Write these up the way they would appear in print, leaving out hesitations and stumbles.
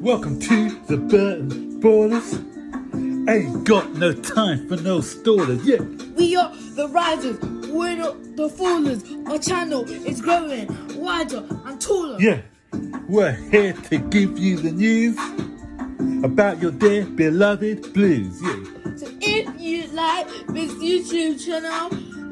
Welcome to the Burton Ballers. Ain't got no time for no stallers, yeah. We are the risers, we're not the fallers. Our channel is growing wider and taller. Yeah, we're here to give you the news about your dear beloved Blues, yeah. So if you like this YouTube channel,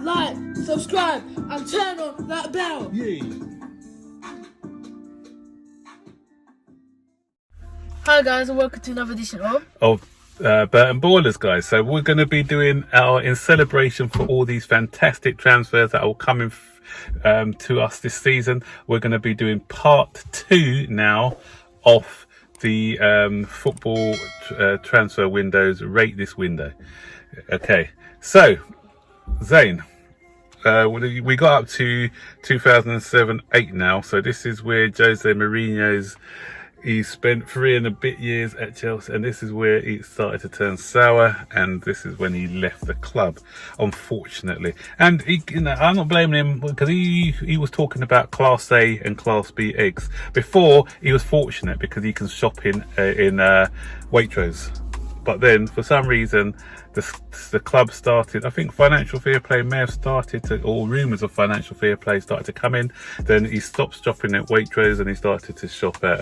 like, subscribe and turn on that bell. Yeah. Hi guys and welcome to another edition Of Burton Ballers, guys. So we're going to be doing in celebration for all these fantastic transfers that are coming to us this season. We're going to be doing part 2 now of the football transfer windows. Rate this window. Okay, so Zane, we got up to 2007-8 now. So this is where Jose Mourinho's. He spent 3 and a bit years at Chelsea, and this is where he started to turn sour, and this is when he left the club, unfortunately. And I'm not blaming him, because he was talking about Class A and Class B eggs. Before, he was fortunate because he can shop in Waitrose. But then, for some reason, the club started, I think financial fair play may have started to, or rumours of financial fair play started to come in. Then he stopped shopping at Waitrose and he started to shop at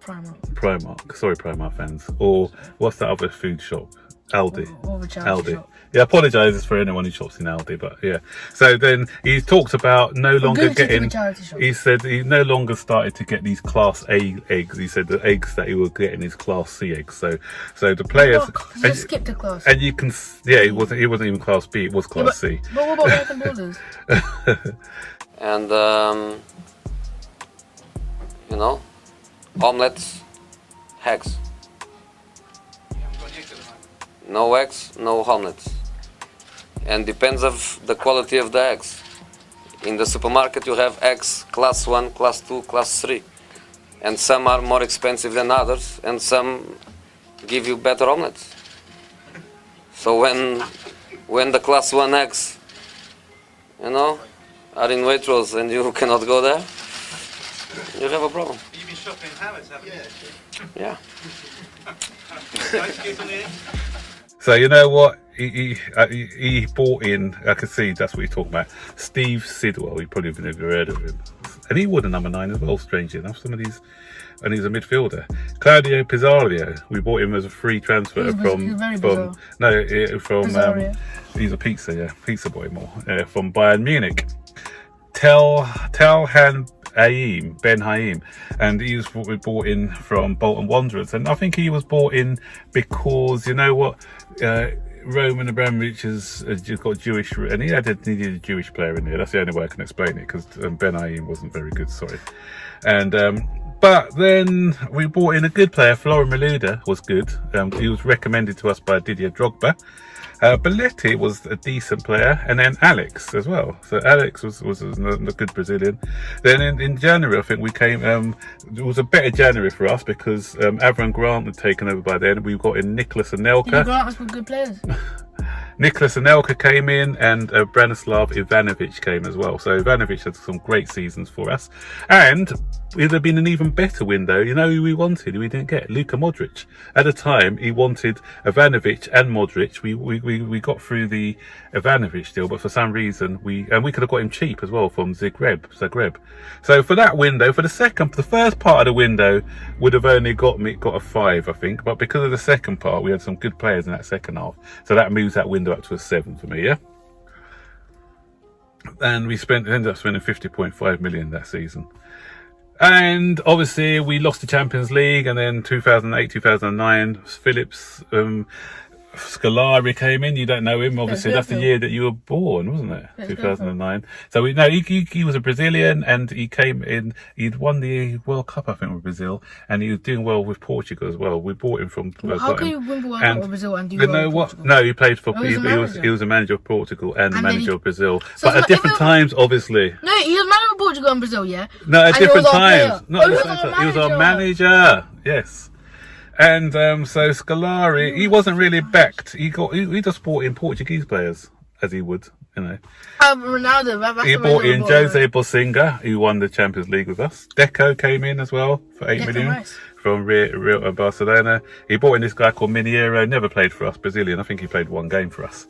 Primark. Sorry, Primark fans. Or what's that other food shop? Aldi. Aldi. Shop. Yeah, apologises for anyone who shops in Aldi, but yeah. So then he talked about no longer getting. He said he no longer started to get these Class A eggs. He said the eggs that he was getting is Class C eggs. So the players. Just skip the class. And you can, yeah, it wasn't even Class B. It was Class C. But what about Burton Ballers? And omelets, eggs. No eggs, no omelets. And depends of the quality of the eggs. In the supermarket you have eggs class 1, class 2, class 3. And some are more expensive than others, and some give you better omelets. So when the class 1 eggs, are in Waitrose and you cannot go there, you have a problem. You've been shopping in Havertz, haven't you? Yeah. So you know what? He bought in. I can see that's what he's talking about. Steve Sidwell. You probably have never heard of him, and he wore the number 9 as well. Strangely enough, some of these, and he's a midfielder. Claudio Pizarro. We bought him as a free transfer from he's a pizza boy more from Bayern Munich. Ben Haim, and he was bought in from Bolton Wanderers, and I think he was bought in because Roman Abramovich has just got Jewish, and he needed a Jewish player in there. That's the only way I can explain it, because Ben Haim wasn't very good, sorry. And but then we bought in a good player. Florian Malouda was good. He was recommended to us by Didier Drogba. Belletti was a decent player, and then Alex as well. So Alex was a good Brazilian. Then in January, I think we came. It was a better January for us because Avram Grant had taken over by then. We got in Nicholas Anelka. Grant was some good players. Nicholas Anelka came in, and Branislav Ivanovic came as well. So Ivanovic had some great seasons for us, and it would have been an even better window. You know who we wanted? We didn't get Luka Modric. At the time, he wanted Ivanovic and Modric. We got through the Ivanovic deal, but for some reason we could have got him cheap as well from Zagreb. So for that window, the first part of the window would have only got a 5, I think. But because of the second part, we had some good players in that second half. So that moves that window up to a 7 for me, yeah. And we ended up spending 50.5 million that season. And obviously we lost the Champions League, and then 2008, 2009, Phillips, Scolari came in. You don't know him, obviously. That's the year that you were born, wasn't it? 2009. So he was a Brazilian, and he came in. He'd won the World Cup, I think, with Brazil, and he was doing well with Portugal as well. We bought him from. How can you win the World Cup with Brazil and do well with Portugal? No, he played for. He was a manager of Portugal and manager of Brazil, but at different times, obviously. No, he was manager of Portugal and Brazil, yeah. No, at different times. Not at the same time. He was our manager. Yes. And so Scolari, he wasn't really backed. He just bought in Portuguese players, as he would, Ronaldo. He bought in Jose Bosinga, who won the Champions League with us. Deco came in as well for 8 million. Nice. from Real Barcelona. He bought in this guy called Mineiro, never played for us, Brazilian. I think he played one game for us.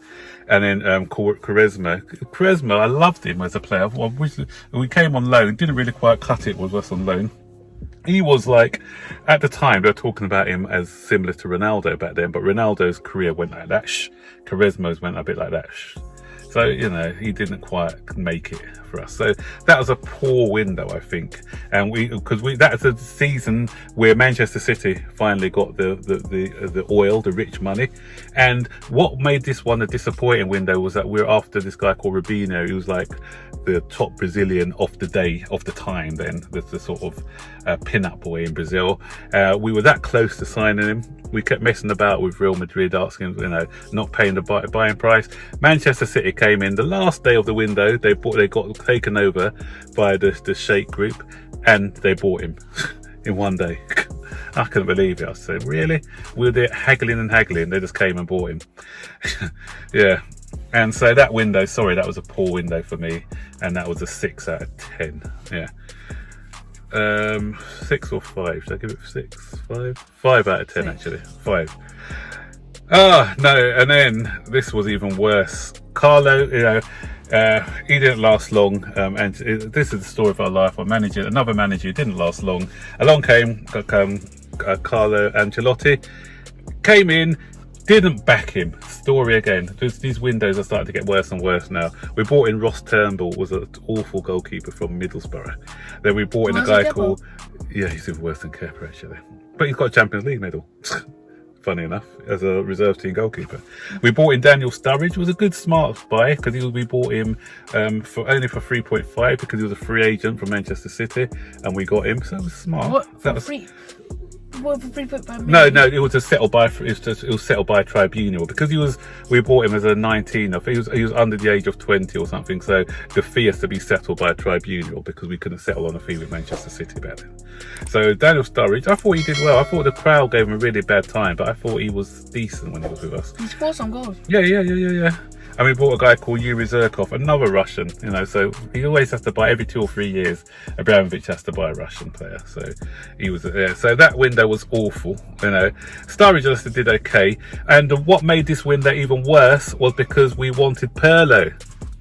And then Quaresma, I loved him as a player. We came on loan, didn't really quite cut it with us on loan. He was like, at the time, they were talking about him as similar to Ronaldo back then, but Ronaldo's career went like that. Quaresma's went a bit like that. So, you know, he didn't quite make it for us. So that was a poor window, I think. And that's a season where Manchester City finally got the oil, the rich money. And what made this one a disappointing window was that we're after this guy called Robinho, who was like the top Brazilian of the time then, the sort of pin-up boy in Brazil. We were that close to signing him. We kept messing about with Real Madrid, asking, you know, not paying the buying price. Manchester City came in the last day of the window. They got taken over by the Sheikh group, and they bought him in one day. I couldn't believe it. I said, really? We were there haggling and haggling. They just came and bought him. Yeah. And so that window, sorry, that was a poor window for me, and that was a 6 out of 10. Yeah. 6 or 5? Should I give it 6? 5? 5 out of 10 actually. 5. Oh no! And then this was even worse. Carlo, you know, he didn't last long, and this is the story of our life. Another manager who didn't last long. Along came Carlo Ancelotti, came in, didn't back him. Story again. These windows are starting to get worse and worse now. We brought in Ross Turnbull, was an awful goalkeeper from Middlesbrough. Then we brought in a guy called, yeah, he's even worse than Kepa actually, but he's got a Champions League medal. Funny enough, as a reserve team goalkeeper. We bought in Daniel Sturridge. Was a good smart buy because we bought him only for 3.5 because he was a free agent from Manchester City, and we got him, so it was smart. What? That was Free? What, for 3.5 million? No, it was settled by tribunal because we bought him as a 19. I think he was under the age of 20 or something. So the fee has to be settled by a tribunal because we couldn't settle on a fee with Manchester City back then. So Daniel Sturridge, I thought he did well. I thought the crowd gave him a really bad time, but I thought he was decent when he was with us. He scored some goals. Yeah. And we bought a guy called Yuri Zirkov, another Russian, you know, so he always has to buy, every 2 or 3 years, Abramovich has to buy a Russian player. So he was there. So that window was awful, you know. Sturridge just did okay. And what made this window even worse was because we wanted Pirlo.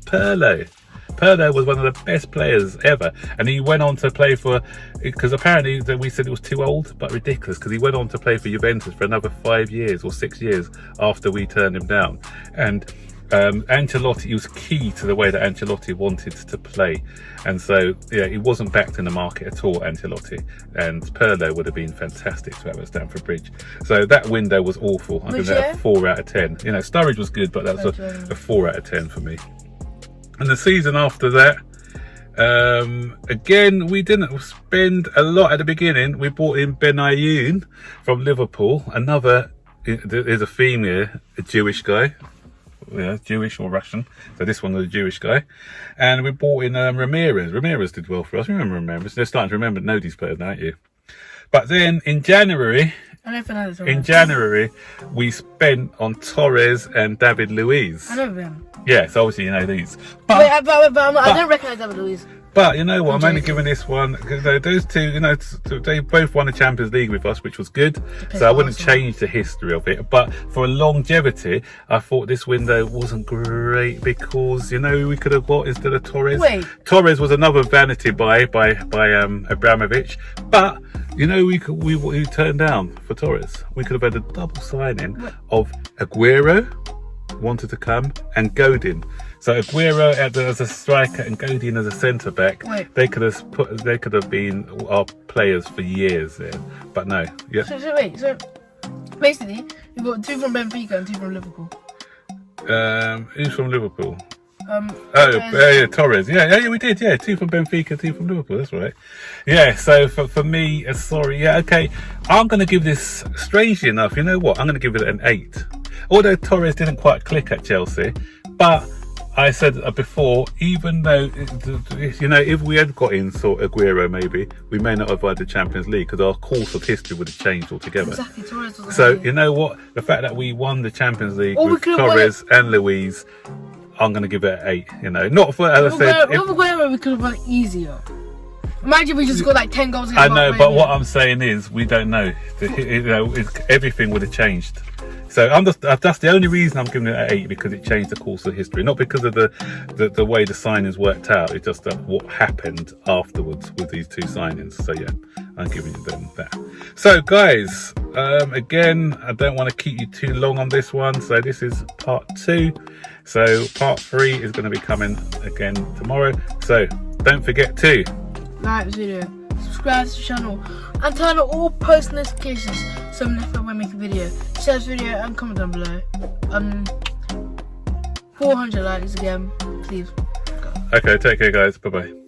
Pirlo was one of the best players ever, and he went on to play for, because apparently we said it was too old, but ridiculous, because he went on to play for Juventus for another 5 years or 6 years after we turned him down. And Ancelotti, was key to the way that Ancelotti wanted to play, and so yeah, he wasn't backed in the market at all, Ancelotti, and Pirlo would have been fantastic to have at Stamford Bridge. So that window was awful. I'm giving that a 4 out of 10. You know, Sturridge was good, but that's a 4 out of 10 for me. And the season after that, again, we didn't spend a lot at the beginning. We bought in Benayoun from Liverpool. There's a theme here, a Jewish guy. Yeah, Jewish or Russian. So this one was a Jewish guy. And we bought in Ramirez. Ramirez did well for us. Remember Ramirez? They're starting to know these players now, aren't you? But then in January, we spent on Torres and David Luiz. I know them. Yes, obviously you know these. I don't recognise David Luiz. But you know what? I'm only giving this one because those two, you know, they both won the Champions League with us, which was good. So I wouldn't change the history of it. But for longevity, I thought this window wasn't great because, you know, we could have got instead of Torres. Torres was another vanity buy by Abramovich. But you know, we turned down for Torres. We could have had a double signing of Aguero, wanted to come, and Godin. So Aguero as a striker and Godin as a centre back, they could have been our players for years there. But no, yeah. So basically, you've got 2 from Benfica and 2 from Liverpool. Who's from Liverpool? Torres. Torres. Yeah, we did. Yeah, 2 from Benfica, 2 from Liverpool. That's right. Yeah. So for me, sorry. Yeah. Okay. I'm going to give this. Strangely enough, you know what? I'm going to give it an 8. Although Torres didn't quite click at Chelsea, but I said before, even though, you know, if we had got in sort of Aguero, maybe we may not have had the Champions League because our course of history would have changed altogether. Exactly, Torres was so you know what? The fact that we won the Champions League with Torres and Luiz, I'm going to give it an 8. You know, not for, as I said, Aguero we could have won easier. Imagine we just got like 10 goals. I know, but what I'm saying is we don't know. You know, everything would have changed. So that's the only reason I'm giving it an 8, because it changed the course of history, not because of the way the signings worked out. It's just what happened afterwards with these 2 signings. So yeah, I'm giving them that. So guys, again, I don't want to keep you too long on this one. So this is part 2. So part 3 is going to be coming again tomorrow. So don't forget to like this video, subscribe to the channel, and turn on all post notifications so whenever I make a video, share this video and comment down below. 400 likes again, please. Okay, take care guys, bye bye.